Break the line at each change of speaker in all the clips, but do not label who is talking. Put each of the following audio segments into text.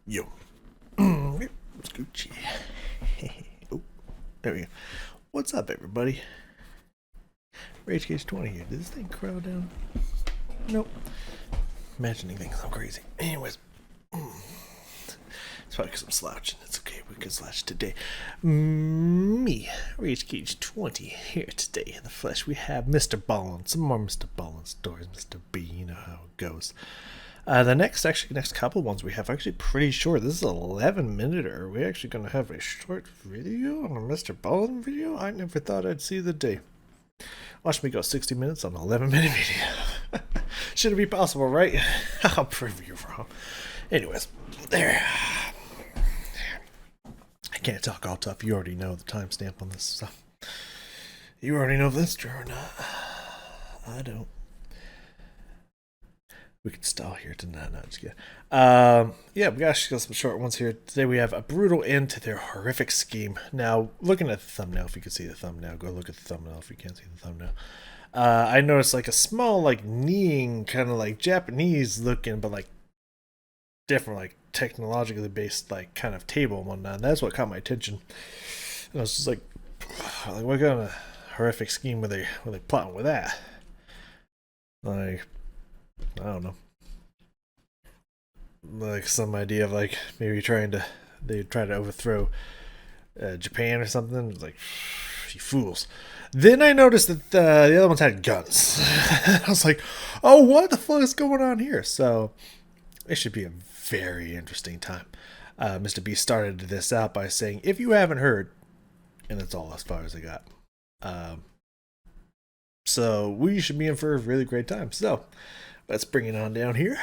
Yo. Scoochie. Oh, there we go. What's up, everybody? Rage Cage 20 here. Did this thing crowd down? Nope. Imagining things. I'm crazy. Anyways. It's probably because I'm slouching. It's okay. We can slouch today. Me, Rage Cage 20, here today in the flesh. We have Mr. Ballen. Some more Mr. Ballen stories. Mr. B, you know how it goes. The next couple ones we have actually pretty short. This is an 11-minute. Are we actually going to have a short video on a Mr. Ballen video? I never thought I'd see the day. Watch me go 60 minutes on an 11-minute video. Should it be possible, right? I'll prove you wrong. Anyways, there. I can't talk all tough. You already know the timestamp on this stuff. You already know if this is true or not. I don't. We can stall here tonight. No, just kidding. Yeah, we got some short ones here. Today we have a brutal end to their horrific scheme. Now, looking at the thumbnail, if you can see the thumbnail, go look at the thumbnail if you can't see the thumbnail. I noticed like a small, like kneeing, kind of like Japanese looking, but like different, like technologically based, like kind of table and whatnot. And that's what caught my attention. And I was just like what kind of horrific scheme were they plotting with that? Like, I don't know. Like some idea of like maybe they try to overthrow Japan or something. Like, you fools. Then I noticed that the other ones had guns. I was like, oh, what the fuck is going on here? So it should be a very interesting time. Mr. B started this out by saying, if you haven't heard, and that's all as far as I got. So we should be in for a really great time. So let's bring it on down here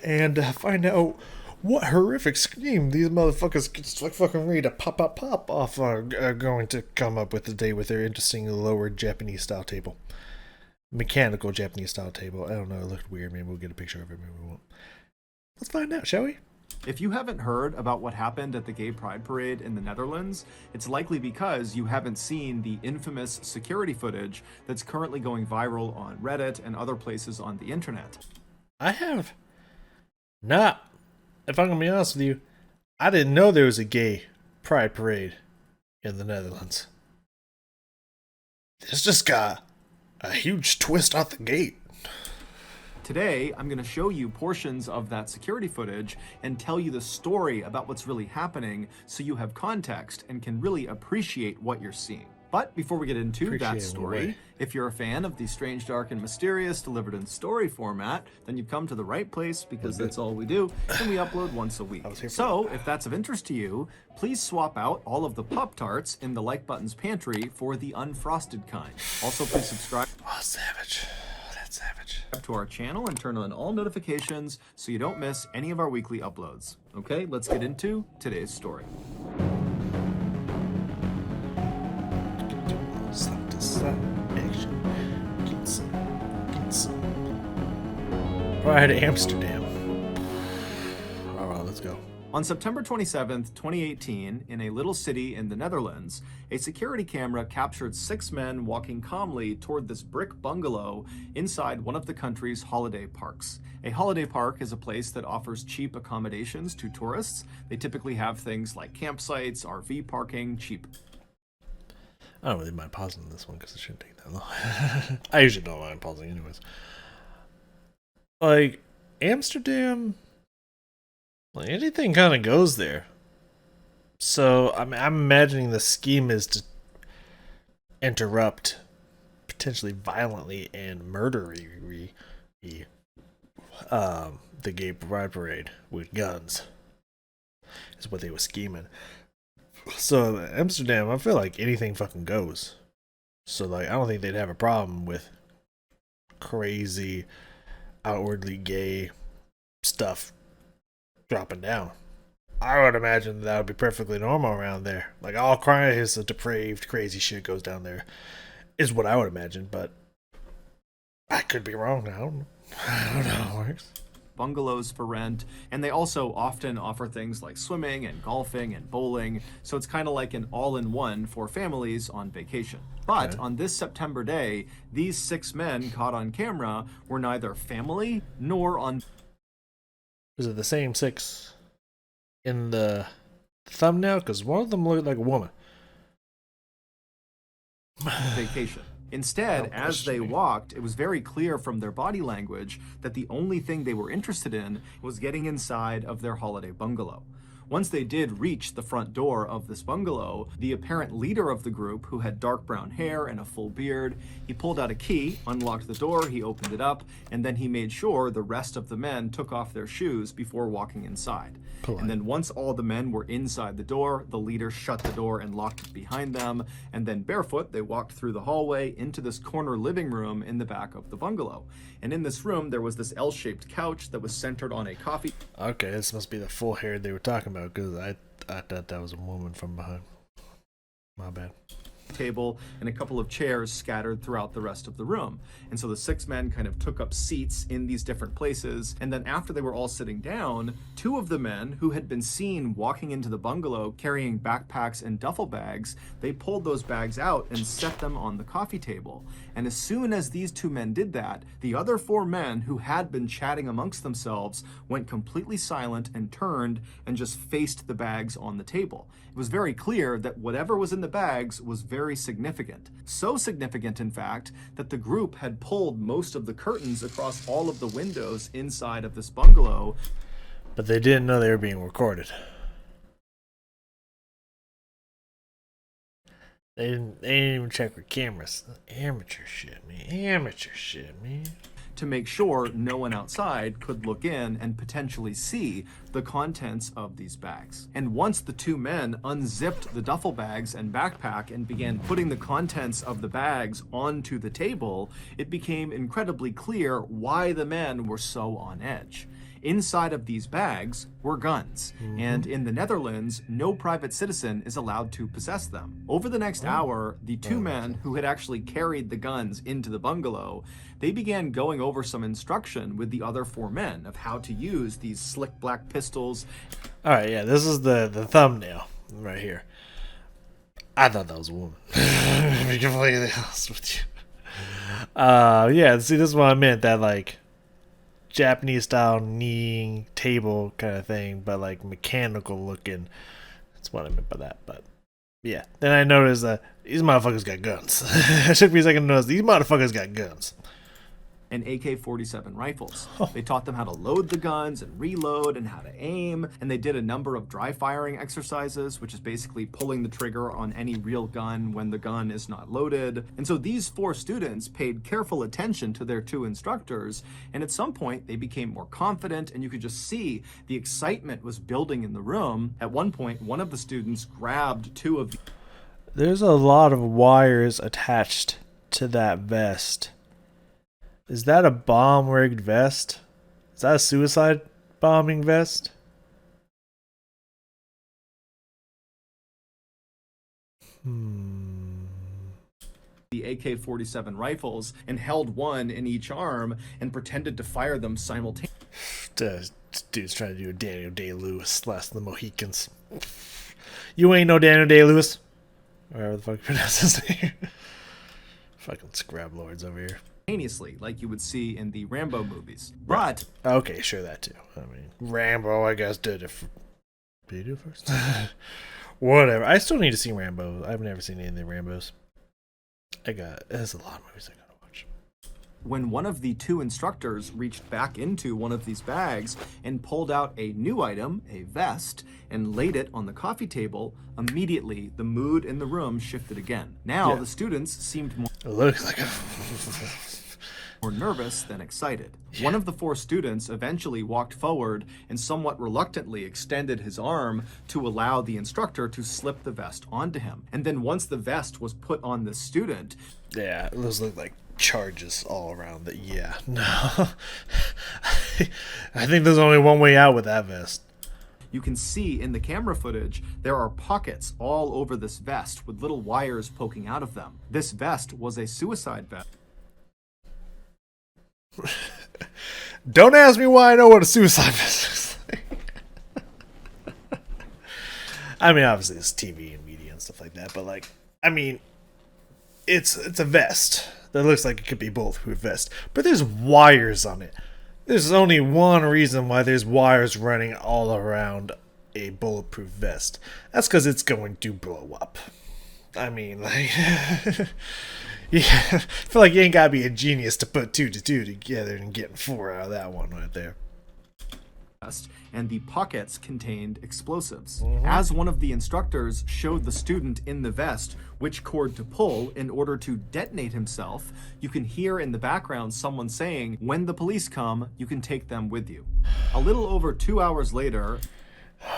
and find out what horrific scheme these motherfuckers just like fucking ready to pop off are going to come up with today with their interesting lower Japanese style table. Mechanical Japanese style table. I don't know, it looked weird. Maybe we'll get a picture of it, maybe we won't. Let's find out, shall we?
If you haven't heard about what happened at the Gay Pride Parade in the Netherlands, it's likely because you haven't seen the infamous security footage that's currently going viral on Reddit and other places on the internet.
I have. Not. If I'm going to be honest with you, I didn't know there was a gay pride parade in the Netherlands. This just got a huge twist out the gate.
Today, I'm going to show you portions of that security footage and tell you the story about what's really happening so you have context and can really appreciate what you're seeing. But before we get into that story, if you're a fan of the strange, dark, and mysterious delivered in story format, then you've come to the right place because that's all we do, and we upload once a week. So, if that's of interest to you, please swap out all of the Pop-Tarts in the like button's pantry for the unfrosted kind. Also, please subscribe.
Oh, savage. That's savage.
To our channel and turn on all notifications so you don't miss any of our weekly uploads. Okay, let's get into today's story.
Slap to slap action. Get some. Pride Amsterdam. Alright, let's go.
On September 27th, 2018, in a little city in the Netherlands, a security camera captured 6 men walking calmly toward this brick bungalow inside one of the country's holiday parks. A holiday park is a place that offers cheap accommodations to tourists. They typically have things like campsites, RV parking, cheap.
I don't really mind pausing this one because it shouldn't take that long. I usually don't mind pausing anyways. Like, Amsterdam, like anything kind of goes there. So I'm imagining the scheme is to interrupt, potentially violently and murdery, the gay pride parade with guns. Is what they were scheming. So Amsterdam, I feel like anything fucking goes. So like I don't think they'd have a problem with crazy, outwardly gay stuff dropping down. I would imagine that would be perfectly normal around there. Like all kinds of depraved, crazy shit goes down there, is what I would imagine. But I could be wrong. I don't know how it works.
Bungalows for rent, and they also often offer things like swimming and golfing and bowling, so it's kind of like an all-in-one for families on vacation. But on this September day, these 6 men caught on camera were neither family nor on
Is it the same 6 in the thumbnail? Because one of them looked like a woman.
Vacation. Instead,
Don't
as they
question me.
walked, it was very clear from their body language that the only thing they were interested in was getting inside of their holiday bungalow. Once they did reach the front door of this bungalow, the apparent leader of the group, who had dark brown hair and a full beard, he pulled out a key, unlocked the door, he opened it up, and then he made sure the rest of the men took off their shoes before walking inside.
Polite.
And then once all the men were inside the door, the leader shut the door and locked it behind them, and then barefoot they walked through the hallway into this corner living room in the back of the bungalow. And in this room there was this L-shaped couch that was centered on a coffee
Okay, this must be the full hair they were talking about, because I thought that was a woman from behind. My bad.
table and a couple of chairs scattered throughout the rest of the room. And so the six men kind of took up seats in these different places. And then after they were all sitting down, two of the men who had been seen walking into the bungalow carrying backpacks and duffel bags, they pulled those bags out and set them on the coffee table. And as soon as these two men did that, the other four men who had been chatting amongst themselves went completely silent and turned and just faced the bags on the table. It was very clear that whatever was in the bags was very significant. So significant, in fact, that the group had pulled most of the curtains across all of the windows inside of this bungalow.
But they didn't know they were being recorded. They didn't even check for cameras. Amateur shit, man. Amateur shit, man.
To make sure no one outside could look in and potentially see the contents of these bags. And once the two men unzipped the duffel bags and backpack and began putting the contents of the bags onto the table, it became incredibly clear why the men were so on edge. Inside of these bags were guns, and in the Netherlands, no private citizen is allowed to possess them. Over the next hour, the two men who had actually carried the guns into the bungalow, they began going over some instruction with the other four men of how to use these slick black pistols.
Alright, yeah, this is the thumbnail right here. I thought that was a woman. To be completely honest with you. Yeah, see, this is what I meant, that, like, Japanese style kneeing table kind of thing, but like mechanical looking. That's what I meant by that. But yeah, then I noticed that these motherfuckers got guns. It took me a second to notice these motherfuckers got guns.
And AK-47 rifles. They taught them how to load the guns and reload and how to aim, and they did a number of dry firing exercises, which is basically pulling the trigger on any real gun when the gun is not loaded. And so these four students paid careful attention to their two instructors, and at some point they became more confident, and you could just see the excitement was building in the room. At one point, one of the students grabbed two of the...
There's a lot of wires attached to that vest. Is that a bomb-rigged vest? Is that a suicide bombing vest?
The AK-47 rifles and held one in each arm and pretended to fire them simultaneously.
Dude's trying to do a Daniel Day-Lewis last of the Mohicans. You ain't no Daniel Day-Lewis. Whatever the fuck you pronounce his name. Fucking scrab lords over here.
Like you would see in the Rambo movies. But
okay, sure, that too. I mean, Rambo, I guess, did it. Did he do it first? Whatever. I still need to see Rambo. I've never seen any of the Rambos. There's a lot of movies I gotta watch.
When one of the two instructors reached back into one of these bags and pulled out a new item, a vest, and laid it on the coffee table, immediately the mood in the room shifted again. Now the students seemed more...
It looks like a...
more nervous than excited. One of the four students eventually walked forward and somewhat reluctantly extended his arm to allow the instructor to slip the vest onto him. And then once the vest was put on the student...
Yeah, those look like charges all around that. Yeah, no. I think there's only one way out with that vest.
You can see in the camera footage, there are pockets all over this vest with little wires poking out of them. This vest was a suicide vest.
Don't ask me why I know what a suicide vest is. I mean, obviously it's TV and media and stuff like that, but like, I mean, it's a vest that looks like it could be bulletproof vest, but there's wires on it. There's only one reason why there's wires running all around a bulletproof vest. That's because it's going to blow up. I mean, like, yeah, I feel like you ain't gotta be a genius to put two to two together and get four out of that one right there.
And the pockets contained explosives. As one of the instructors showed the student in the vest which cord to pull in order to detonate himself, you can hear in the background someone saying, "When the police come, you can take them with you." A little over 2 hours later,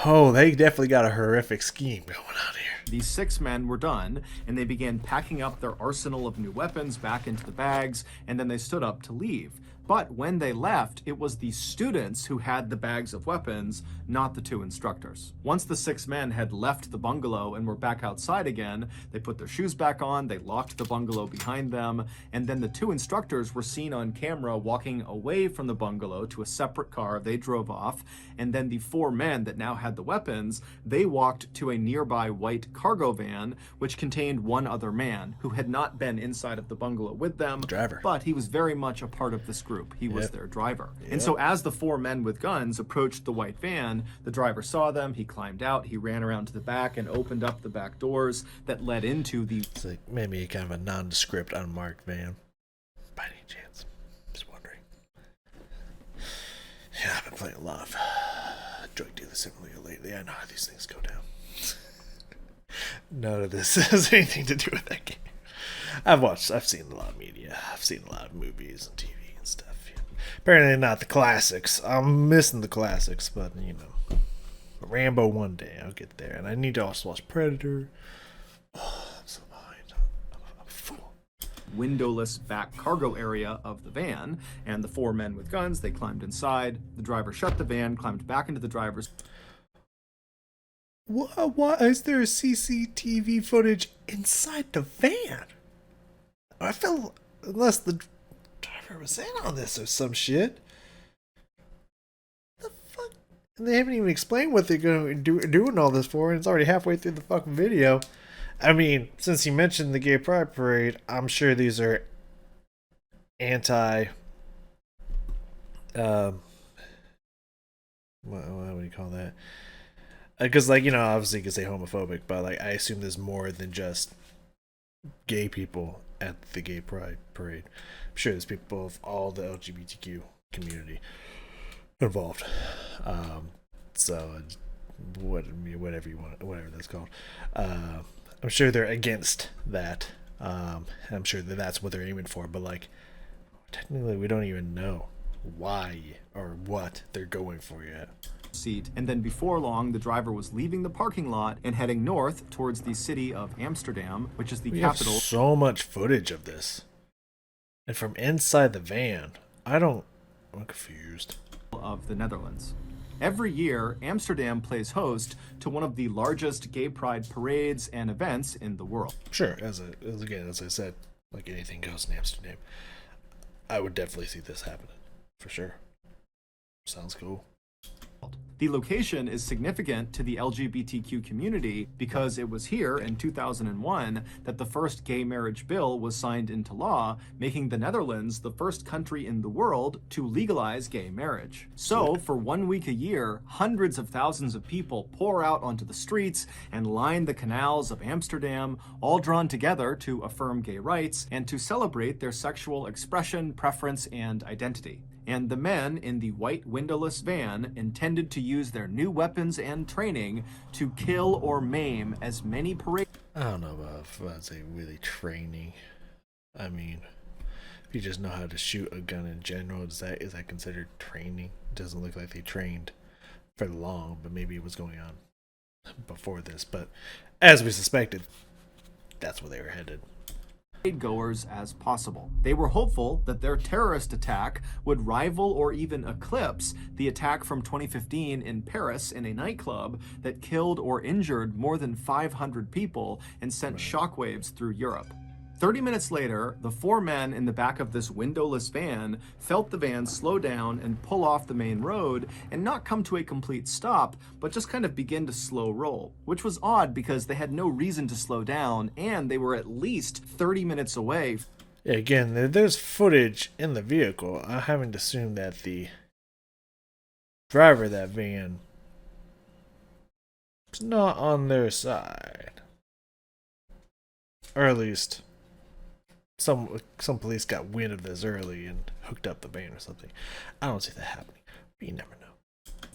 oh, they definitely got a horrific scheme going on here.
these 6 men were done, and they began packing up their arsenal of new weapons back into the bags, and then they stood up to leave. But when they left, it was the students who had the bags of weapons, not the 2 instructors. Once the 6 men had left the bungalow and were back outside again, they put their shoes back on, they locked the bungalow behind them, and then the 2 instructors were seen on camera walking away from the bungalow to a separate car. They drove off, and then the 4 men that now had the weapons, they walked to a nearby white cargo van, which contained 1 other man who had not been inside of the bungalow with them,
Driver.
but he was very much a part of this group. He was their driver. And so as the 4 men with guns approached the white van, the driver saw them, he climbed out, he ran around to the back and opened up the back doors that led into the...
It's like maybe kind of a nondescript, unmarked van. By any chance. Just wondering. Yeah, I've been playing a lot of Drug Dealer Simulator lately. I know how these things go down. None of this has anything to do with that game. I've seen a lot of media. I've seen a lot of movies and TV and stuff. Yeah. Apparently not the classics. I'm missing the classics, but you know, Rambo one day I'll get there, and I need to also watch Predator. Oh, I'm so behind. I'm a fool.
Windowless back cargo area of the van, and the 4 men with guns, they climbed inside. The driver shut the van, climbed back into the driver's...
What is there CCTV footage inside the van? I feel unless the driver was in on this or some shit. The fuck? And they haven't even explained what they're going to doing all this for, and it's already halfway through the fucking video. I mean, since you mentioned the Gay Pride Parade, I'm sure these are anti. What do you call that? Because, like, you know, obviously you could say homophobic, but, like, I assume there's more than just gay people at the Gay Pride Parade. I'm sure there's people of all the LGBTQ community involved. So, whatever you want, whatever that's called. I'm sure they're against that. I'm sure that that's what they're aiming for, but, like, technically we don't even know why or what they're going for yet.
Seat, and then before long the driver was leaving the parking lot and heading north towards the city of Amsterdam, which is the capital.
Have so much footage of this, and from inside the van. I'm confused.
Of the Netherlands. Every year, Amsterdam plays host to one of the largest gay pride parades and events in the world.
Sure, as I said, like anything goes in Amsterdam. I would definitely see this happening for sure. Sounds cool.
The location is significant to the LGBTQ community because it was here in 2001 that the first gay marriage bill was signed into law, making the Netherlands the first country in the world to legalize gay marriage. So, for 1 week a year, hundreds of thousands of people pour out onto the streets and line the canals of Amsterdam, all drawn together to affirm gay rights and to celebrate their sexual expression, preference, and identity. And the men in the white windowless van intended to use their new weapons and training to kill or maim as many parade.
I don't know if I'd say really training. I mean, if you just know how to shoot a gun in general, is that considered training? It doesn't look like they trained for long, but maybe it was going on before this. But as we suspected, that's where they were headed.
Goers as possible. They were hopeful that their terrorist attack would rival or even eclipse the attack from 2015 in Paris in a nightclub that killed or injured more than 500 people and sent shockwaves through Europe. 30 minutes later, the 4 men in the back of this windowless van felt the van slow down and pull off the main road and not come to a complete stop, but just kind of begin to slow roll, which was odd because they had no reason to slow down and they were at least 30 minutes away.
Yeah, again, there's footage in the vehicle. I haven't assumed that the driver of that van was not on their side. Or at least some police got wind of this early and hooked up the van or something. I don't see that happening, but you never know.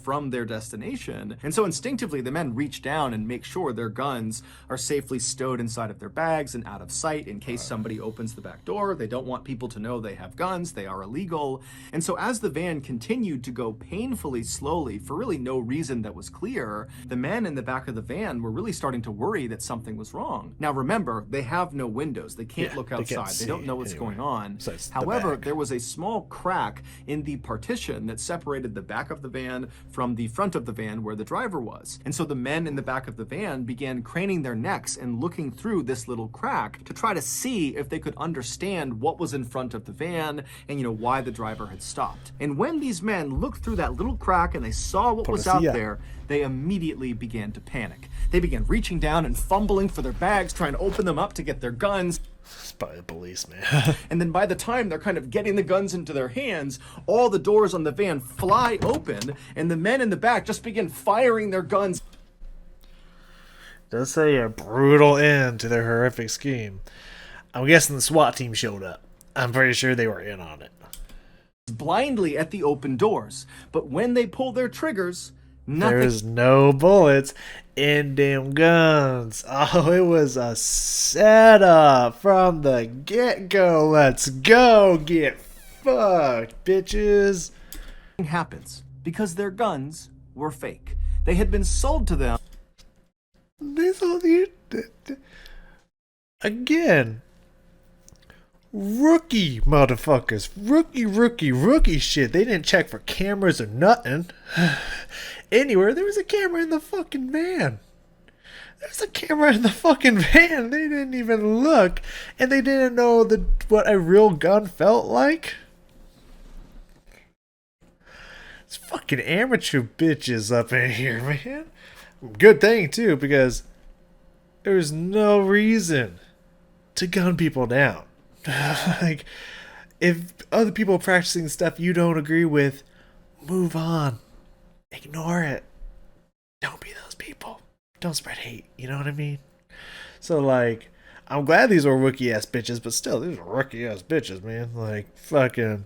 From their destination. And so instinctively, the men reach down and make sure their guns are safely stowed inside of their bags and out of sight in case somebody opens the back door. They don't want people to know they have guns. They are illegal. And so as the van continued to go painfully slowly for really no reason that was clear, the men in the back of the van were really starting to worry that something was wrong. Now remember, they have no windows. They can't look outside. They don't know what's going on. However, there was a small crack in the partition that separated the back of the van from the front of the van where the driver was. And so the men in the back of the van began craning their necks and looking through this little crack to try to see if they could understand what was in front of the van and, why the driver had stopped. And when these men looked through that little crack and they saw what was out there, they immediately began to panic. They began reaching down and fumbling for their bags, trying to open them up to get their guns.
It's probably the police, man.
And then by the time they're kind of getting the guns into their hands, all the doors on the van fly open, and the men in the back just begin firing their guns.
Does say a brutal end to their horrific scheme. I'm guessing the SWAT team showed up. I'm pretty sure they were in on it.
Blindly at the open doors. But when they pull their triggers, nothing.
There's no bullets in them guns. Oh, it was a setup from the get-go. Let's go get fucked, bitches.
Happens because their guns were fake. They had been sold to them.
This all you again. Rookie motherfuckers. Rookie shit. They didn't check for cameras or nothing. Anywhere, there was a camera in the fucking van. There's a camera in the fucking van. They didn't even look. And they didn't know what a real gun felt like. It's fucking amateur bitches up in here, man. Good thing, too, because there's no reason to gun people down. Like, if other people are practicing stuff you don't agree with, move on. Ignore it. Don't be those people. Don't spread hate. You know what I mean? So, like, I'm glad these were rookie-ass bitches, but still, these are rookie-ass bitches, man. Like, fucking...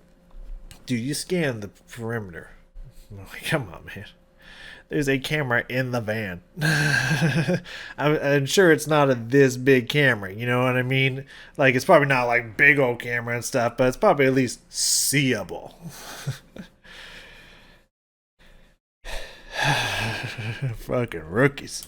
Dude, you scan the perimeter. Like, come on, man. There's a camera in the van. I'm sure it's not this big camera, you know what I mean? Like, it's probably not like big old camera and stuff, but it's probably at least seeable. Fucking rookies.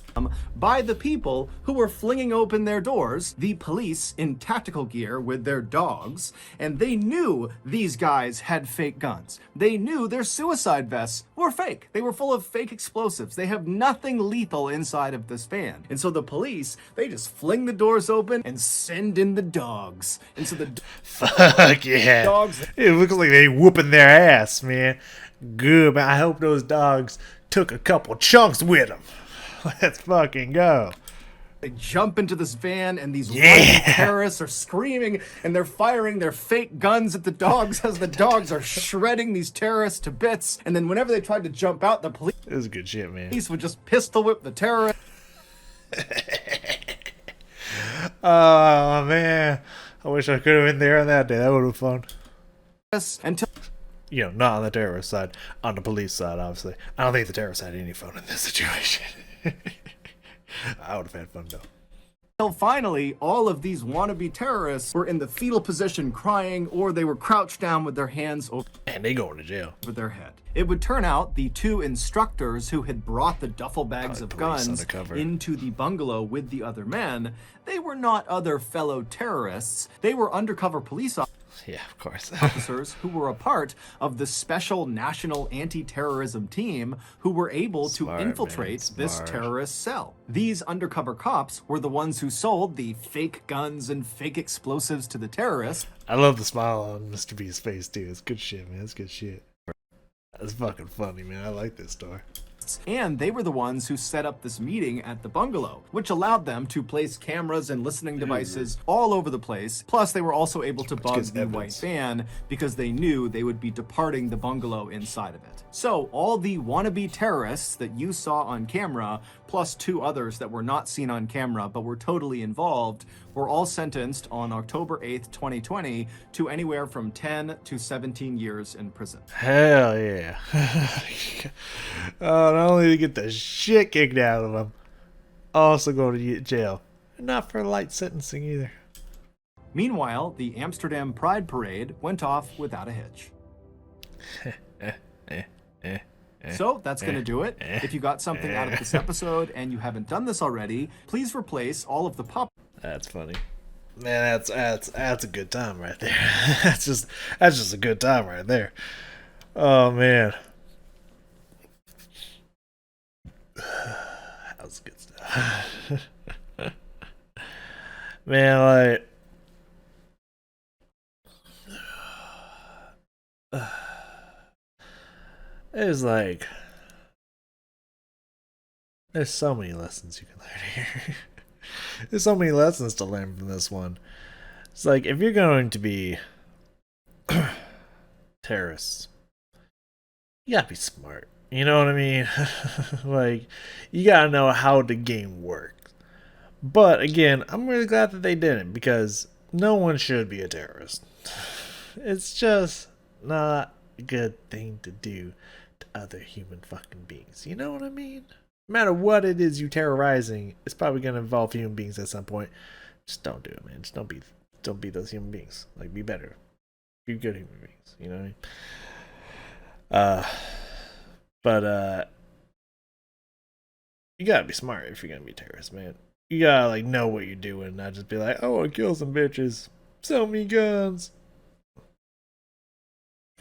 By the people who were flinging open their doors, the police in tactical gear with their dogs, and they knew these guys had fake guns. They knew their suicide vests were fake. They were full of fake explosives. They have nothing lethal inside of this van. And so the police, they just fling the doors open and send in the dogs. And so the
fuck yeah. Dogs. It looks like they whooping their ass, man. Good, man. I hope those dogs took a couple chunks with them. Let's fucking go.
They jump into this van and these white terrorists are screaming and they're firing their fake guns at the dogs as the dogs are shredding these terrorists to bits. And then whenever they tried to jump out, the police...
This is good shit, man.
Would just pistol whip the terrorists.
Oh, man. I wish I could have been there on that day. That would have been fun.
Until...
You know, not on the terrorist side, on the police side, obviously. I don't think the terrorists had any fun in this situation. I would have had fun, though.
Until finally, all of these wannabe terrorists were in the fetal position crying, or they were crouched down with their hands over...
And they going to jail.
...over their head. It would turn out the two instructors who had brought the duffel bags of guns into the bungalow with the other men, they were not other fellow terrorists. They were undercover police officers.
Yeah, of course.
Officers who were a part of the special national anti-terrorism team who were able to infiltrate this terrorist cell. These undercover cops were the ones who sold the fake guns and fake explosives to the terrorists.
I love the smile on Mr. B's face, too. It's good shit, man. It's good shit. That's fucking funny, man. I like this story.
terrorists. And they were the ones who set up this meeting at the bungalow, which allowed them to place cameras and listening devices all over the place. Plus, they were also able to bug the white van because they knew they would be departing the bungalow inside of it. So all the wannabe terrorists that you saw on camera, plus 2 others that were not seen on camera but were totally involved, were all sentenced on October 8th, 2020 to anywhere from 10 to 17 years in prison.
Hell yeah. Not only to get the shit kicked out of them, also go to jail. Not for light sentencing either.
Meanwhile, the Amsterdam Pride Parade went off without a hitch. So that's going to do it. If you got something out of this episode and you haven't done this already, please replace all of the pop.
That's funny. Man, that's a good time right there. that's just a good time right there. Oh man. That was good stuff. Man, there's so many lessons you can learn here. There's so many lessons to learn from this one. It's like, if you're going to be terrorists, you gotta be smart. You know what I mean? Like, you gotta know how the game works. But again, I'm really glad that they didn't, because no one should be a terrorist. It's just not a good thing to do to other human fucking beings. You know what I mean? No matter what it is you terrorizing, it's probably gonna involve human beings at some point. Just don't do it, man. Just don't be those human beings. Like, be better. Be good human beings. You know what I mean? But you gotta be smart if you're gonna be a terrorist, man. You gotta like know what you're doing, not just be like, oh, I kill some bitches, sell me guns.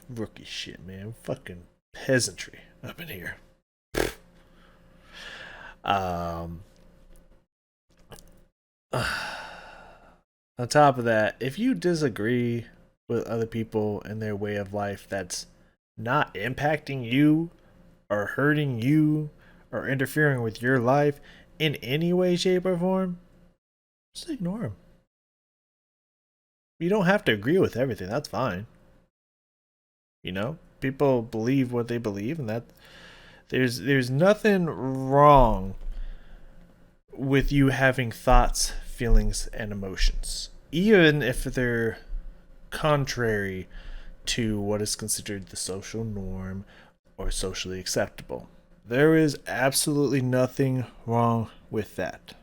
Rookie shit, man. Fucking peasantry up in here. On top of that, if you disagree with other people and their way of life that's not impacting you or hurting you or interfering with your life in any way, shape, or form, just ignore them. You don't have to agree with everything. That's fine. You know, people believe what they believe, and that there's nothing wrong with you having thoughts, feelings, and emotions, even if they're contrary to what is considered the social norm or socially acceptable. There is absolutely nothing wrong with that.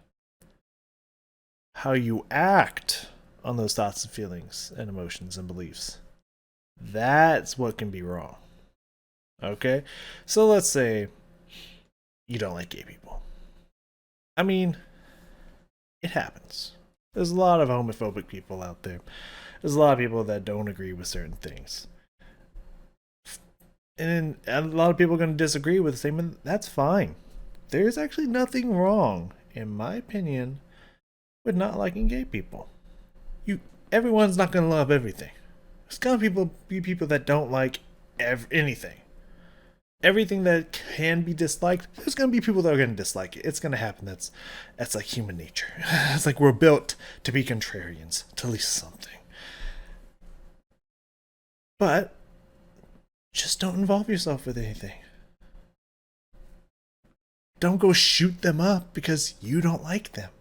How you act on those thoughts and feelings and emotions and beliefs, that's what can be wrong. Okay? So let's say you don't like gay people. I mean, it happens. There's a lot of homophobic people out there. There's a lot of people that don't agree with certain things. And a lot of people are going to disagree with the same, and that's fine. There's actually nothing wrong, in my opinion, with not liking gay people. Everyone's not going to love everything. There's going to be people that don't like anything. Everything that can be disliked, there's going to be people that are going to dislike it. It's going to happen. That's like human nature. It's like we're built to be contrarians, to at least something. But just don't involve yourself with anything. Don't go shoot them up because you don't like them.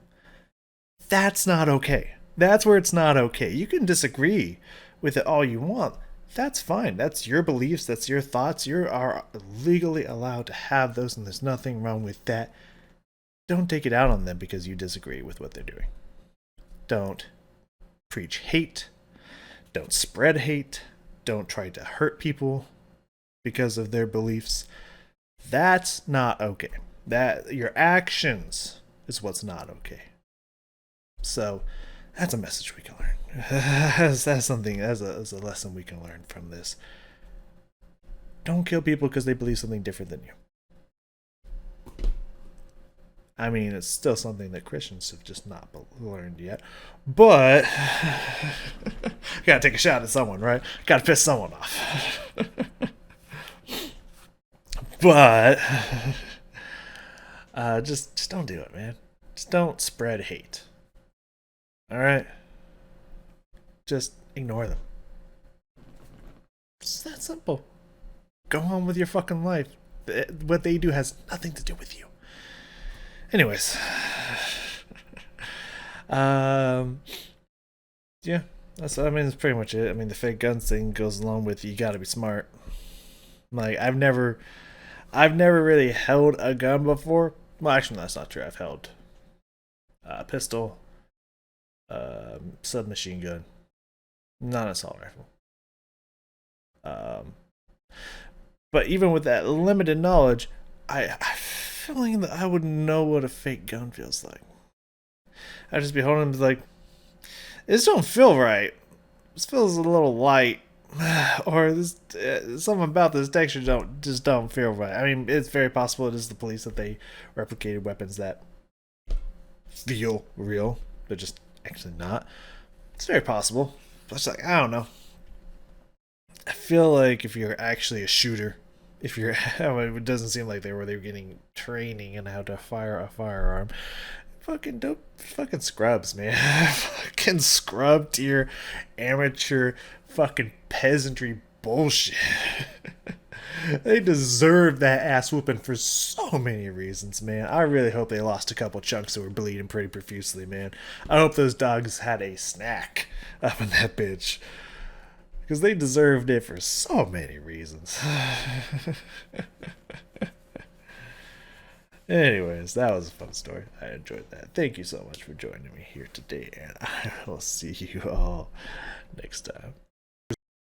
That's not okay. That's where it's not okay. You can disagree with it all you want. That's fine. That's your beliefs. That's your thoughts. You are legally allowed to have those, and there's nothing wrong with that. Don't take it out on them because you disagree with what they're doing. Don't preach hate. Don't spread hate. Don't try to hurt people because of their beliefs. That's not okay. That your actions is what's not okay. So that's a message we can learn. That's something, as a lesson we can learn from this. Don't kill people because they believe something different than you. I mean, it's still something that Christians have just not learned yet. But gotta take a shot at someone, right? Gotta piss someone off. But Just don't do it, man. Just don't spread hate. All right, just ignore them. It's that simple. Go on with your fucking life. What they do has nothing to do with you. Anyways, um, yeah, I mean, that's pretty much it. I mean, the fake guns thing goes along with you got to be smart. Like I've never really held a gun before. Well, actually, no, that's not true. I've held a pistol, submachine gun, not an assault rifle. Um, but even with that limited knowledge, I'm feeling that I wouldn't know what a fake gun feels like. I'd just be holding them, like, this don't feel right. This feels a little light, or this something about this texture don't feel right. I mean, it's very possible it is the police that they replicated weapons that feel real, but just actually not. It's very possible. But it's like, I don't know. I feel like if you're actually a shooter, if you're, it doesn't seem like they were getting training in how to fire a firearm. Fucking dope, fucking scrubs, man. Fucking scrub tier, amateur, fucking peasantry bullshit. They deserve that ass whooping for so many reasons, man. I really hope they lost a couple chunks that were bleeding pretty profusely, man. I hope those dogs had a snack up in that bitch. Because they deserved it for so many reasons. Anyways, that was a fun story. I enjoyed that. Thank you so much for joining me here today, and I will see you all next time.